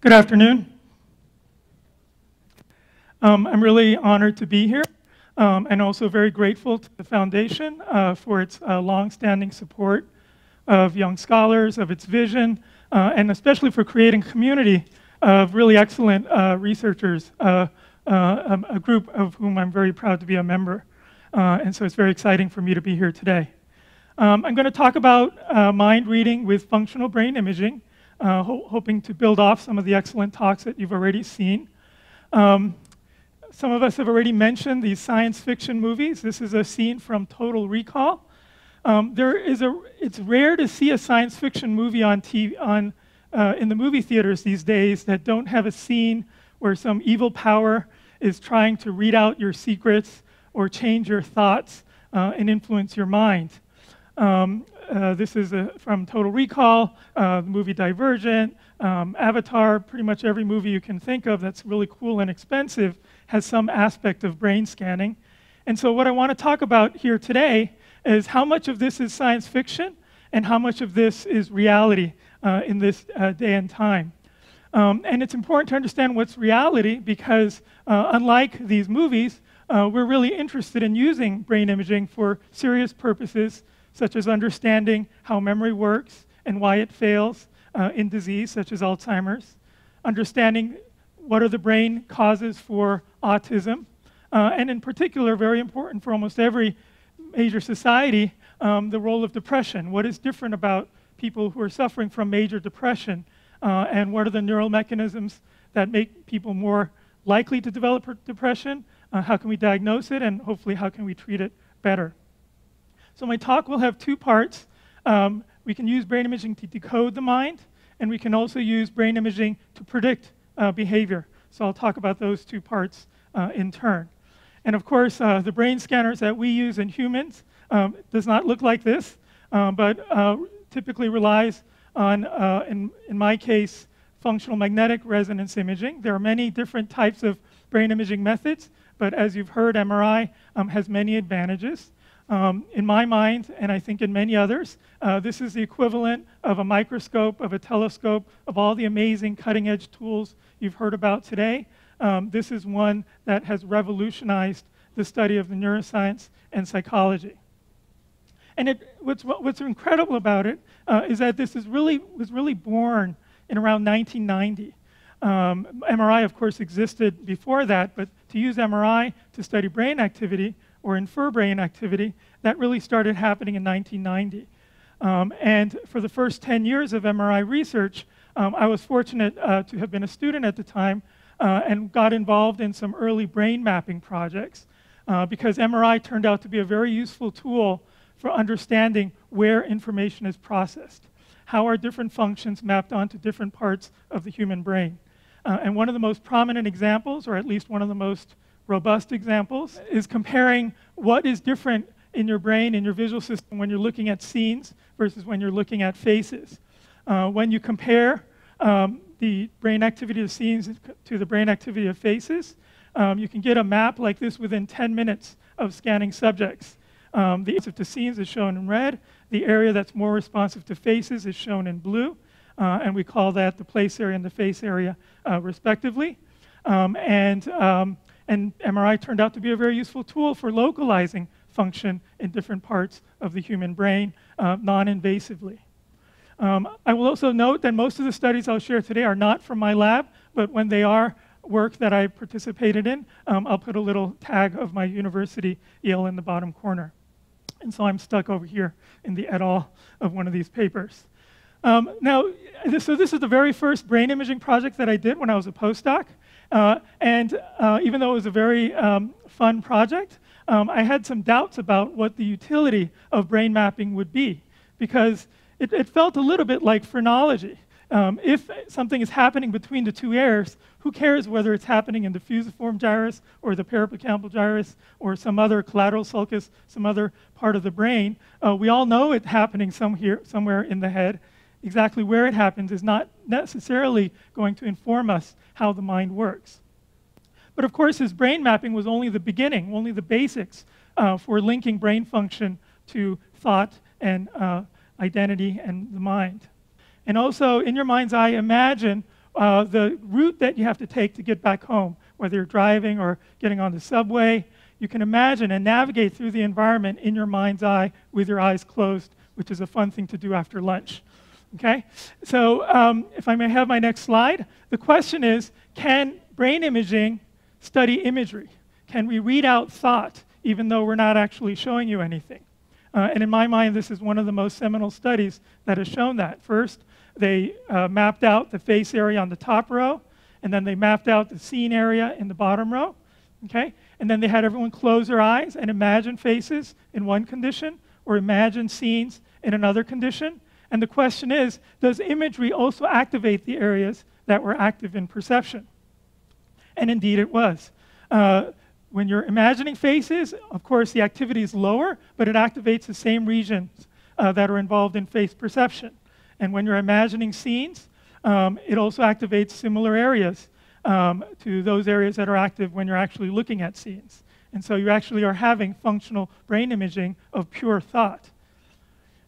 Good afternoon. I'm really honored to be here and also very grateful to the Foundation for its long-standing support of young scholars, of its vision, and especially for creating a community of really excellent researchers, a group of whom I'm very proud to be a member. And so it's very exciting for me to be here today. I'm going to talk about mind reading with functional brain imaging, hoping to build off some of the excellent talks that you've already seen. Some of us have already mentioned these science fiction movies. This is a scene from Total Recall. It's rare to see a science fiction movie on TV, in the movie theaters these days that don't have a scene where some evil power is trying to read out your secrets or change your thoughts and influence your mind. This is from Total Recall, the movie Divergent, Avatar. Pretty much every movie you can think of that's really cool and expensive has some aspect of brain scanning. And so what I want to talk about here today is how much of this is science fiction and how much of this is reality in this day and time. And it's important to understand what's reality because unlike these movies, we're really interested in using brain imaging for serious purposes, such as understanding how memory works and why it fails in disease such as Alzheimer's, understanding what are the brain causes for autism, and in particular, very important for almost every major society, the role of depression. What is different about people who are suffering from major depression, and what are the neural mechanisms that make people more likely to develop depression? How can we diagnose it, and hopefully how can we treat it better? So my talk will have two parts. We can use brain imaging to decode the mind, and we can also use brain imaging to predict behavior. So I'll talk about those two parts in turn. And of course, the brain scanners that we use in humans does not look like this, but typically relies on, in my case, functional magnetic resonance imaging. There are many different types of brain imaging methods, but as you've heard, MRI has many advantages. In my mind, and I think in many others, this is the equivalent of a microscope, of a telescope, of all the amazing cutting-edge tools you've heard about today. This is one that has revolutionized the study of the neuroscience and psychology. And what's incredible about it is that this was really born in around 1990. MRI, of course, existed before that, but to use MRI to study brain activity or infer brain activity, that really started happening in 1990. And for the first 10 years of MRI research, I was fortunate to have been a student at the time and got involved in some early brain mapping projects because MRI turned out to be a very useful tool for understanding where information is processed. How are different functions mapped onto different parts of the human brain? And one of the most prominent examples, or at least one of the most robust examples, is comparing what is different in your brain, in your visual system, when you're looking at scenes versus when you're looking at faces. When you compare the brain activity of scenes to the brain activity of faces, you can get a map like this within 10 minutes of scanning subjects. The responsive to scenes is shown in red. The area that's more responsive to faces is shown in blue. And we call that the place area and the face area, respectively. And MRI turned out to be a very useful tool for localizing function in different parts of the human brain non-invasively. I will also note that most of the studies I'll share today are not from my lab, but when they are work that I participated in, I'll put a little tag of my university, Yale, in the bottom corner. And so I'm stuck over here in the et al. Of one of these papers. Now, this is the very first brain imaging project that I did when I was a postdoc. Even though it was a very fun project, I had some doubts about what the utility of brain mapping would be, because it felt a little bit like phrenology. If something is happening between the two areas, who cares whether it's happening in the fusiform gyrus or the perihippocampo gyrus or some other collateral sulcus, some other part of the brain? We all know it's happening somewhere in the head. Exactly where it happens is not necessarily going to inform us how the mind works. But of course, his brain mapping was only the beginning, only the basics for linking brain function to thought and identity and the mind. And also, in your mind's eye, imagine the route that you have to take to get back home, whether you're driving or getting on the subway, you can imagine and navigate through the environment in your mind's eye with your eyes closed, which is a fun thing to do after lunch. Okay? So if I may have my next slide, the question is, can brain imaging study imagery? Can we read out thought, even though we're not actually showing you anything? And in my mind, this is one of the most seminal studies that has shown that. First, they mapped out the face area on the top row, and then they mapped out the scene area in the bottom row. Okay? And then they had everyone close their eyes and imagine faces in one condition, or imagine scenes in another condition. And the question is, does imagery also activate the areas that were active in perception? And indeed it was. When you're imagining faces, of course the activity is lower, but it activates the same regions that are involved in face perception. And when you're imagining scenes, it also activates similar areas to those areas that are active when you're actually looking at scenes. And so you actually are having functional brain imaging of pure thought.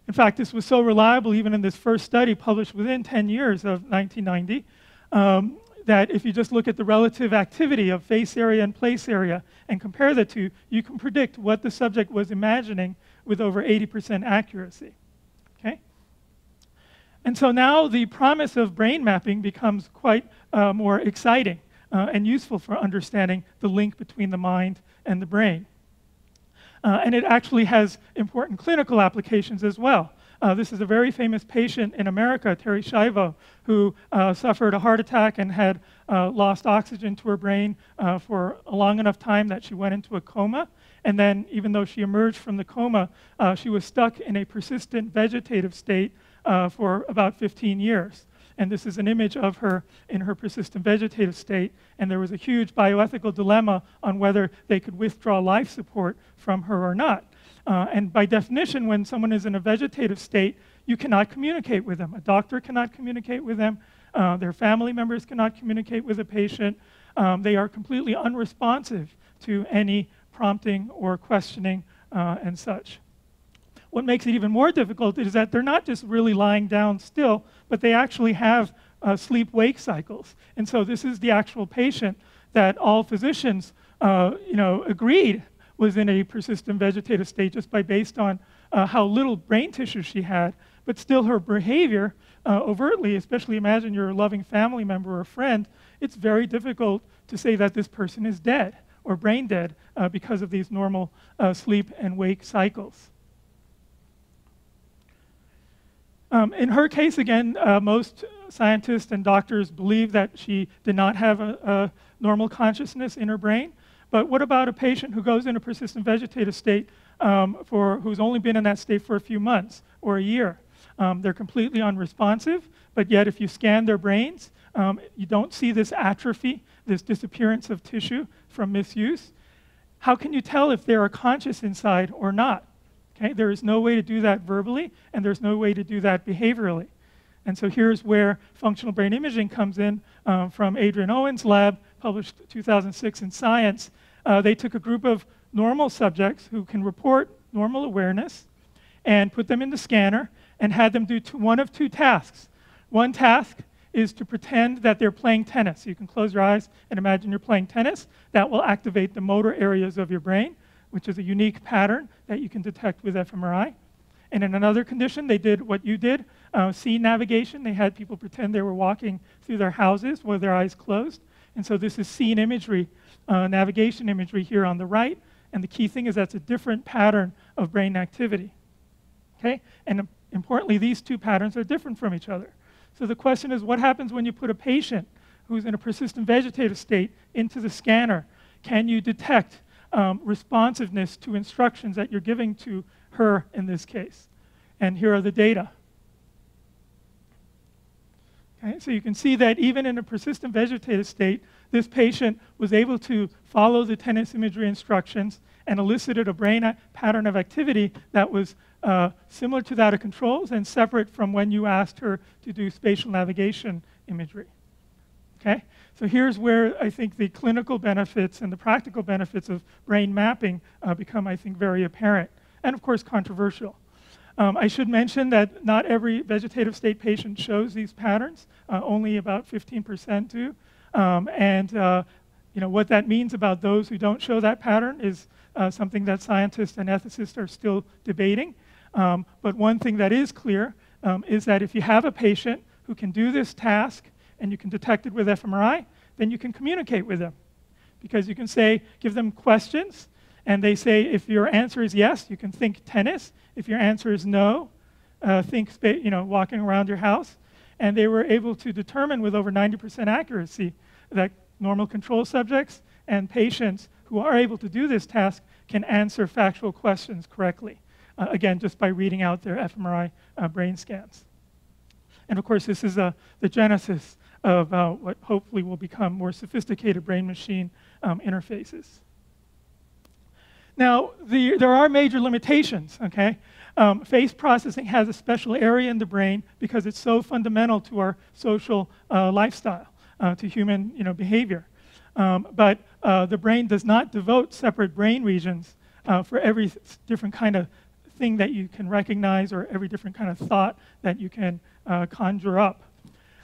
In fact, this was so reliable even in this first study published within 10 years of 1990, that if you just look at the relative activity of face area and place area and compare the two, you can predict what the subject was imagining with over 80% accuracy. Okay? And so now the promise of brain mapping becomes quite more exciting and useful for understanding the link between the mind and the brain. And it actually has important clinical applications as well. This is a very famous patient in America, Terri Schiavo, who suffered a heart attack and had lost oxygen to her brain for a long enough time that she went into a coma. And then, even though she emerged from the coma, she was stuck in a persistent vegetative state for about 15 years. And this is an image of her in her persistent vegetative state. And there was a huge bioethical dilemma on whether they could withdraw life support from her or not. And by definition, when someone is in a vegetative state, you cannot communicate with them. A doctor cannot communicate with them. Their family members cannot communicate with a patient. They are completely unresponsive to any prompting or questioning and such. What makes it even more difficult is that they're not just really lying down still, but they actually have sleep-wake cycles. And so this is the actual patient that all physicians agreed was in a persistent vegetative state just based on how little brain tissue she had, but still her behavior overtly, especially imagine you're a loving family member or friend, it's very difficult to say that this person is dead or brain dead because of these normal sleep and wake cycles. In her case, again, most scientists and doctors believe that she did not have a normal consciousness in her brain. But what about a patient who goes in a persistent vegetative state who's only been in that state for a few months or a year? They're completely unresponsive, but yet if you scan their brains, you don't see this atrophy, this disappearance of tissue from misuse. How can you tell if they are conscious inside or not? Okay? There is no way to do that verbally, and there's no way to do that behaviorally. And so here's where functional brain imaging comes in from Adrian Owen's lab, published 2006 in Science. They took a group of normal subjects who can report normal awareness and put them in the scanner and had them do one of two tasks. One task is to pretend that they're playing tennis. You can close your eyes and imagine you're playing tennis. That will activate the motor areas of your brain, which is a unique pattern that you can detect with fMRI. And in another condition, they did what you did, scene navigation. They had people pretend they were walking through their houses with their eyes closed. And so this is scene imagery, navigation imagery here on the right. And the key thing is that's a different pattern of brain activity. Okay? And importantly, these two patterns are different from each other. So the question is, what happens when you put a patient who's in a persistent vegetative state into the scanner? Can you detect responsiveness to instructions that you're giving to her in this case? And here are the data. Okay, so you can see that even in a persistent vegetative state, this patient was able to follow the tennis imagery instructions and elicited a brain pattern of activity that was similar to that of controls and separate from when you asked her to do spatial navigation imagery. Okay? So here's where I think the clinical benefits and the practical benefits of brain mapping become, I think, very apparent, and of course controversial. I should mention that not every vegetative state patient shows these patterns. Only about 15% do. What that means about those who don't show that pattern is something that scientists and ethicists are still debating. But one thing that is clear is that if you have a patient who can do this task and you can detect it with fMRI, then you can communicate with them. Because you can say, give them questions, and they say, if your answer is yes, you can think tennis. If your answer is no, think walking around your house. And they were able to determine with over 90% accuracy that normal control subjects and patients who are able to do this task can answer factual questions correctly. Again, just by reading out their fMRI brain scans. And of course, this is the genesis of what hopefully will become more sophisticated brain-machine interfaces. Now, there are major limitations, okay? Face processing has a special area in the brain because it's so fundamental to our social lifestyle, to human behavior. But the brain does not devote separate brain regions for every different kind of thing that you can recognize or every different kind of thought that you can conjure up.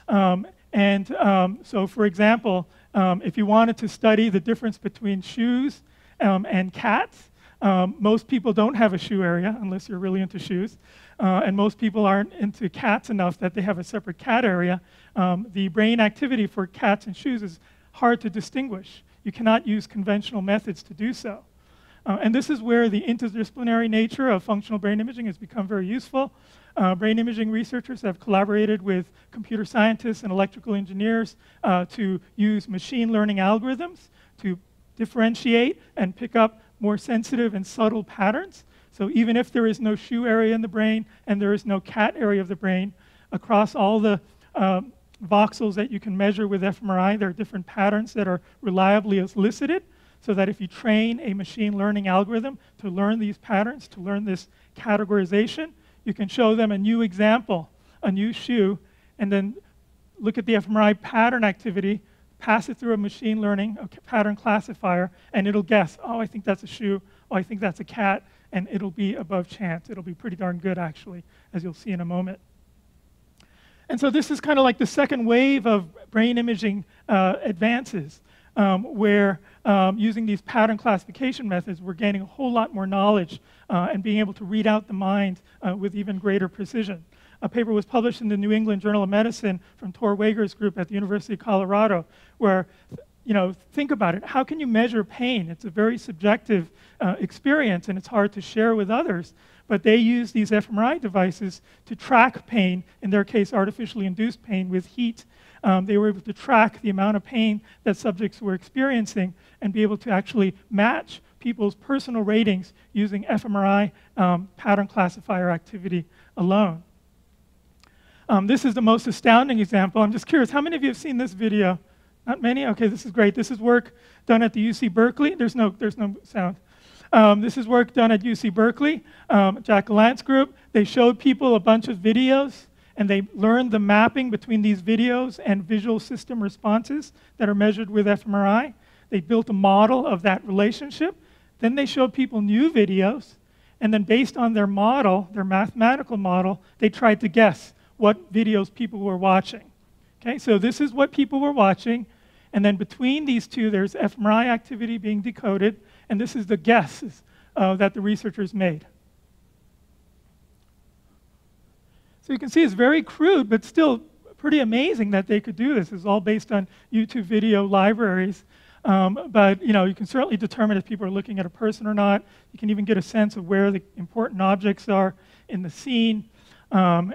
So, for example, if you wanted to study the difference between shoes and cats, most people don't have a shoe area unless you're really into shoes. And most people aren't into cats enough that they have a separate cat area. The brain activity for cats and shoes is hard to distinguish. You cannot use conventional methods to do so. And this is where the interdisciplinary nature of functional brain imaging has become very useful. Brain imaging researchers have collaborated with computer scientists and electrical engineers to use machine learning algorithms to differentiate and pick up more sensitive and subtle patterns. So even if there is no shoe area in the brain and there is no cat area of the brain, across all the voxels that you can measure with fMRI, there are different patterns that are reliably elicited, so that if you train a machine learning algorithm to learn these patterns, to learn this categorization, you can show them a new example, a new shoe, and then look at the fMRI pattern activity, pass it through a machine learning pattern classifier, and it'll guess, oh, I think that's a shoe, oh, I think that's a cat, and it'll be above chance. It'll be pretty darn good, actually, as you'll see in a moment. And so this is kind of like the second wave of brain imaging advances, where using these pattern classification methods, we're gaining a whole lot more knowledge and being able to read out the mind with even greater precision. A paper was published in the New England Journal of Medicine from Tor Wager's group at the University of Colorado, where, think about it. How can you measure pain? It's a very subjective experience, and it's hard to share with others. But they use these fMRI devices to track pain, in their case, artificially induced pain with heat. They were able to track the amount of pain that subjects were experiencing and be able to actually match people's personal ratings using fMRI pattern classifier activity alone. This is the most astounding example. I'm just curious, how many of you have seen this video? Not many? Okay, this is great. This is work done at the UC Berkeley. There's no sound. This is work done at UC Berkeley, Jack Gallant's group. They showed people a bunch of videos, and they learned the mapping between these videos and visual system responses that are measured with fMRI. They built a model of that relationship. Then they showed people new videos, and then based on their model, their mathematical model, they tried to guess what videos people were watching. Okay, so this is what people were watching, and then between these two, there's fMRI activity being decoded, and this is the guesses that the researchers made. So you can see it's very crude, but still pretty amazing that they could do this. It's all based on YouTube video libraries. But you can certainly determine if people are looking at a person or not. You can even get a sense of where the important objects are in the scene. And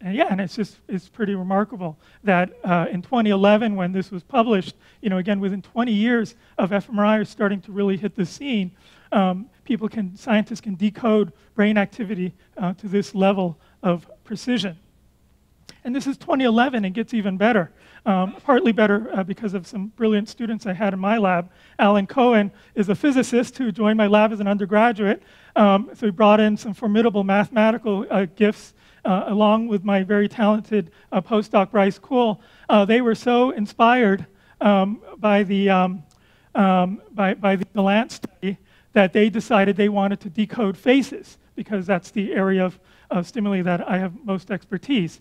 it's pretty remarkable that in 2011, when this was published, again, within 20 years of fMRI starting to really hit the scene, scientists can decode brain activity to this level of precision. And this is 2011, and gets even better. Partly better because of some brilliant students I had in my lab. Alan Cohen is a physicist who joined my lab as an undergraduate. So he brought in some formidable mathematical gifts along with my very talented postdoc, Bryce Kuhl. They were so inspired by the Gallant study that they decided they wanted to decode faces. because that's the area of stimuli that I have most expertise.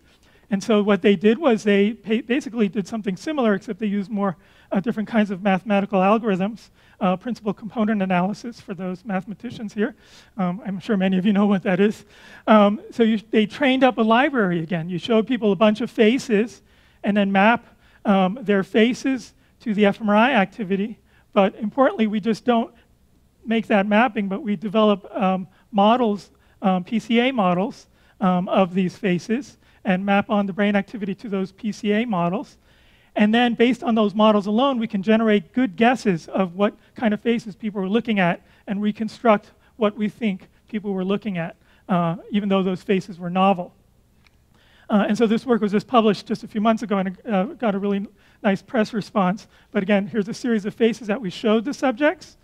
And so what they did was they basically did something similar, except they used more different kinds of mathematical algorithms, principal component analysis for those mathematicians here. I'm sure many of you know what that is. They trained up a library again. You showed people a bunch of faces and then map their faces to the fMRI activity. But importantly, we just don't make that mapping, but we develop models, PCA models of these faces, and map on the brain activity to those PCA models. And then based on those models alone, we can generate good guesses of what kind of faces people were looking at and reconstruct what we think people were looking at, even though those faces were novel. And so this work was just published just a few months ago, and it got a really nice press response. But again, here's a series of faces that we showed the subjects.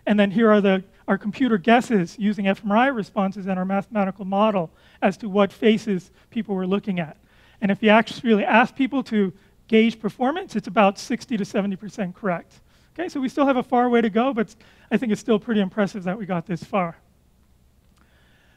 And then here are our computer guesses using fMRI responses and our mathematical model as to what faces people were looking at. And if you actually ask people to gauge performance, it's about 60 to 70% correct. Okay, so we still have a far way to go, but I think it's still pretty impressive that we got this far.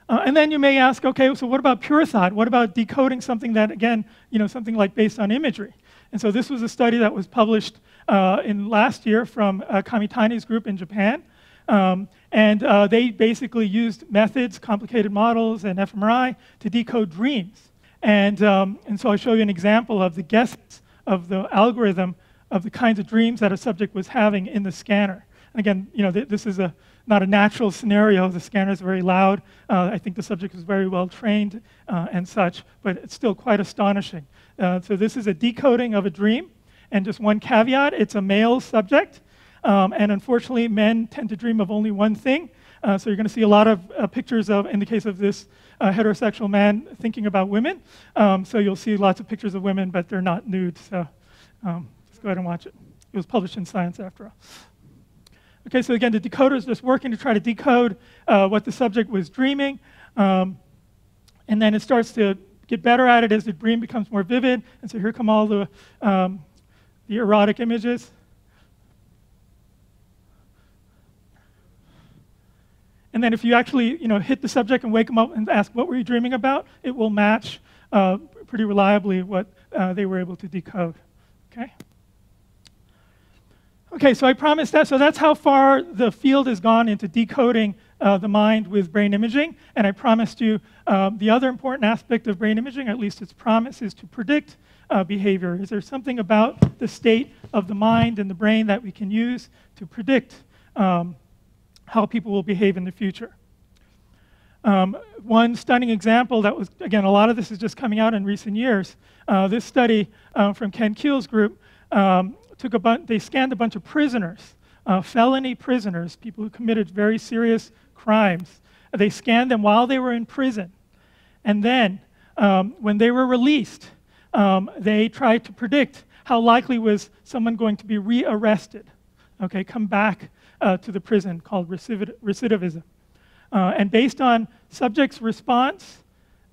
And then you may ask, okay, so what about pure thought? What about decoding something that, again, something like based on imagery? And so this was a study that was published in last year from Kamitani's group in Japan. They basically used methods, complicated models, and fMRI to decode dreams. And so I'll show you an example of the guesses of the algorithm of the kinds of dreams that a subject was having in the scanner. And again, this is not a natural scenario. The scanner is very loud. I think the subject was very well trained and such, but it's still quite astonishing. So this is a decoding of a dream. And just one caveat, it's a male subject. And unfortunately, men tend to dream of only one thing. So you're going to see a lot of pictures of, in the case of this heterosexual man, thinking about women. So you'll see lots of pictures of women, but they're not nude. So just go ahead and watch it. It was published in Science after all. Okay, so again, the decoder is just working to try to decode what the subject was dreaming. And then it starts to get better at it as the dream becomes more vivid. And so here come all the erotic images. And then if you actually hit the subject and wake them up and ask, what were you dreaming about? It will match pretty reliably what they were able to decode. Okay? Okay, so I promised that. So that's how far the field has gone into decoding the mind with brain imaging. And I promised you the other important aspect of brain imaging, at least its promise, is to predict behavior. Is there something about the state of the mind and the brain that we can use to predict how people will behave in the future? One stunning example that was, again, a lot of this is just coming out in recent years. This study from Ken Keel's group they scanned a bunch of prisoners, felony prisoners, people who committed very serious crimes. They scanned them while they were in prison. And then, when they were released, they tried to predict how likely was someone going to be rearrested, okay, come back to the prison, called recidivism. And based on subjects' response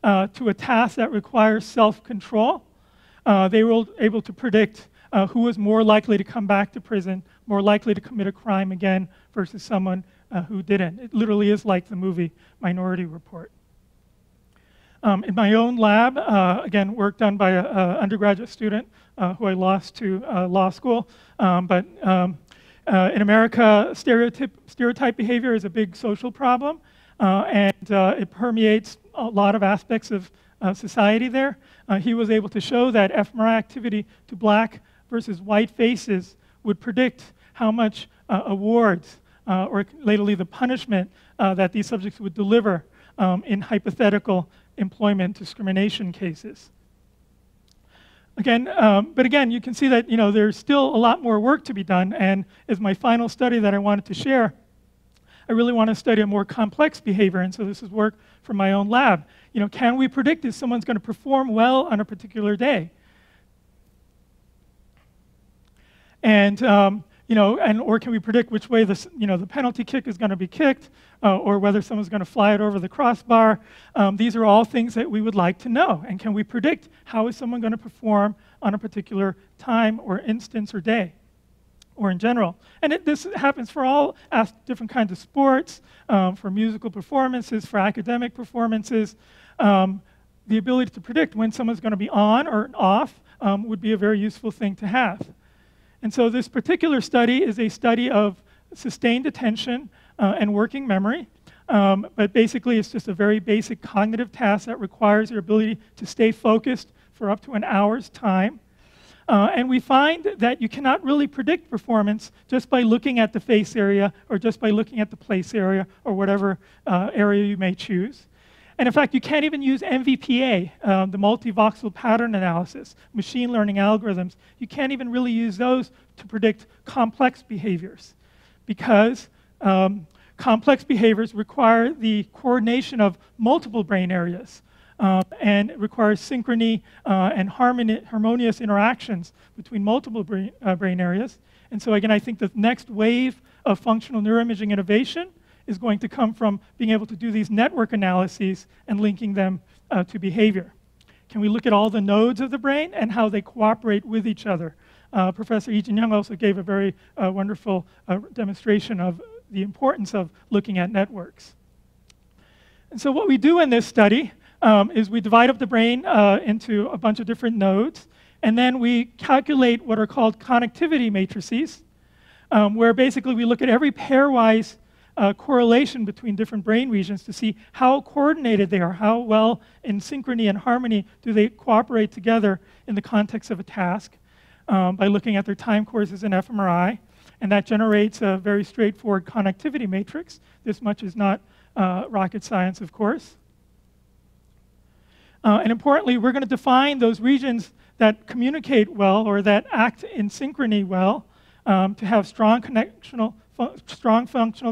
to a task that requires self-control, they were able to predict who was more likely to come back to prison, more likely to commit a crime again versus someone who didn't. It literally is like the movie Minority Report. In my own lab, again, work done by an undergraduate student who I lost to law school, but in America, stereotype behavior is a big social problem, and it permeates a lot of aspects of society there. He was able to show that fMRI activity to black versus white faces would predict how much awards or lately the punishment that these subjects would deliver in hypothetical employment discrimination cases. Again, but again, you can see that there's still a lot more work to be done, and as my final study that I wanted to share, I really want to study a more complex behavior, and so this is work from my own lab. Can we predict if someone's going to perform well on a particular day? And or can we predict which way the penalty kick is going to be kicked, or whether someone's going to fly it over the crossbar? These are all things that we would like to know. And can we predict how is someone going to perform on a particular time or instance or day? or in general. And this happens for all different kinds of sports, for musical performances, for academic performances. The ability to predict when someone's going to be on or off would be a very useful thing to have. And so this particular study is a study of sustained attention and working memory. But basically, it's just a very basic cognitive task that requires your ability to stay focused for up to an hour's time. And we find that you cannot really predict performance just by looking at the face area or just by looking at the place area or whatever area you may choose. And in fact, you can't even use MVPA, the multivoxel pattern analysis, machine learning algorithms. You can't even really use those to predict complex behaviors because complex behaviors require the coordination of multiple brain areas. And it requires synchrony and harmonious interactions between multiple brain areas. And so again, I think the next wave of functional neuroimaging innovation is going to come from being able to do these network analyses and linking them to behavior. Can we look at all the nodes of the brain and how they cooperate with each other? Professor Lee Jin-young also gave a very wonderful demonstration of the importance of looking at networks. And so what we do in this study is we divide up the brain into a bunch of different nodes, and then we calculate what are called connectivity matrices, where basically we look at every pairwise correlation between different brain regions to see how coordinated they are, how well in synchrony and harmony do they cooperate together in the context of a task by looking at their time courses in fMRI. And that generates a very straightforward connectivity matrix. This much is not rocket science, of course. And importantly, we're going to define those regions that communicate well or that act in synchrony well to have strong functional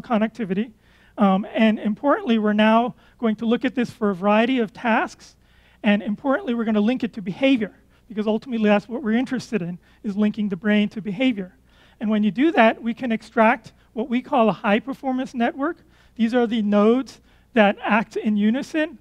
connectivity. And importantly, we're now going to look at this for a variety of tasks. And importantly, we're going to link it to behavior, because ultimately that's what we're interested in, is linking the brain to behavior. And when you do that, we can extract what we call a high-performance network. These are the nodes that act in unison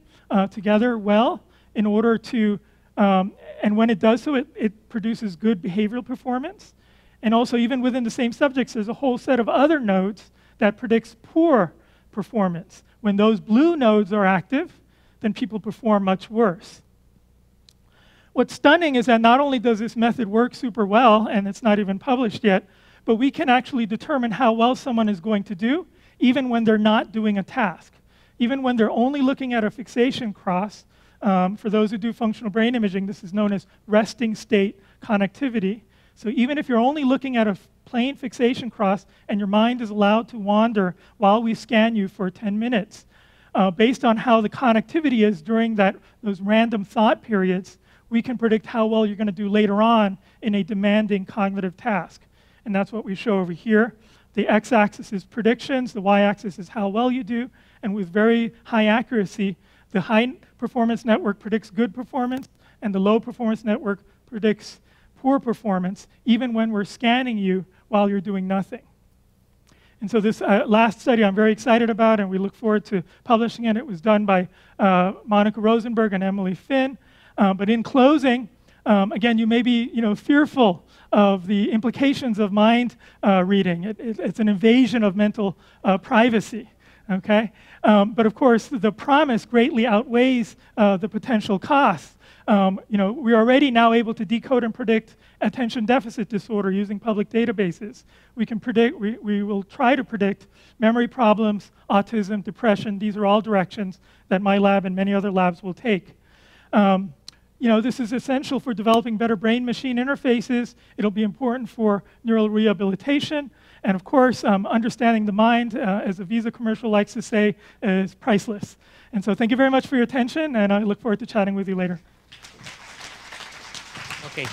together well in order to, and when it does so, it produces good behavioral performance. And also, even within the same subjects, there's a whole set of other nodes that predicts poor performance. When those blue nodes are active, then people perform much worse. What's stunning is that not only does this method work super well, and it's not even published yet, but we can actually determine how well someone is going to do, even when they're not doing a task. Even when they're only looking at a fixation cross. For those who do functional brain imaging, this is known as resting state connectivity. So even if you're only looking at a plain fixation cross and your mind is allowed to wander while we scan you for 10 minutes, based on how the connectivity is during those random thought periods, we can predict how well you're going to do later on in a demanding cognitive task. And that's what we show over here. The x-axis is predictions, the y-axis is how well you do, and with very high accuracy, the high-performance network predicts good performance, and the low-performance network predicts poor performance, even when we're scanning you while you're doing nothing. And so this last study I'm very excited about, and we look forward to publishing it. It was done by Monica Rosenberg and Emily Finn. But in closing, again, you may be fearful of the implications of mind reading. It's an invasion of mental privacy. Okay? But of course, the promise greatly outweighs the potential costs. We're already now able to decode and predict attention deficit disorder using public databases. We can predict, we will try to predict memory problems, autism, depression. These are all directions that my lab and many other labs will take. This is essential for developing better brain-machine interfaces. It'll be important for neural rehabilitation. And of course, understanding the mind, as a Visa commercial likes to say, is priceless. And so thank you very much for your attention, and I look forward to chatting with you later. Okay.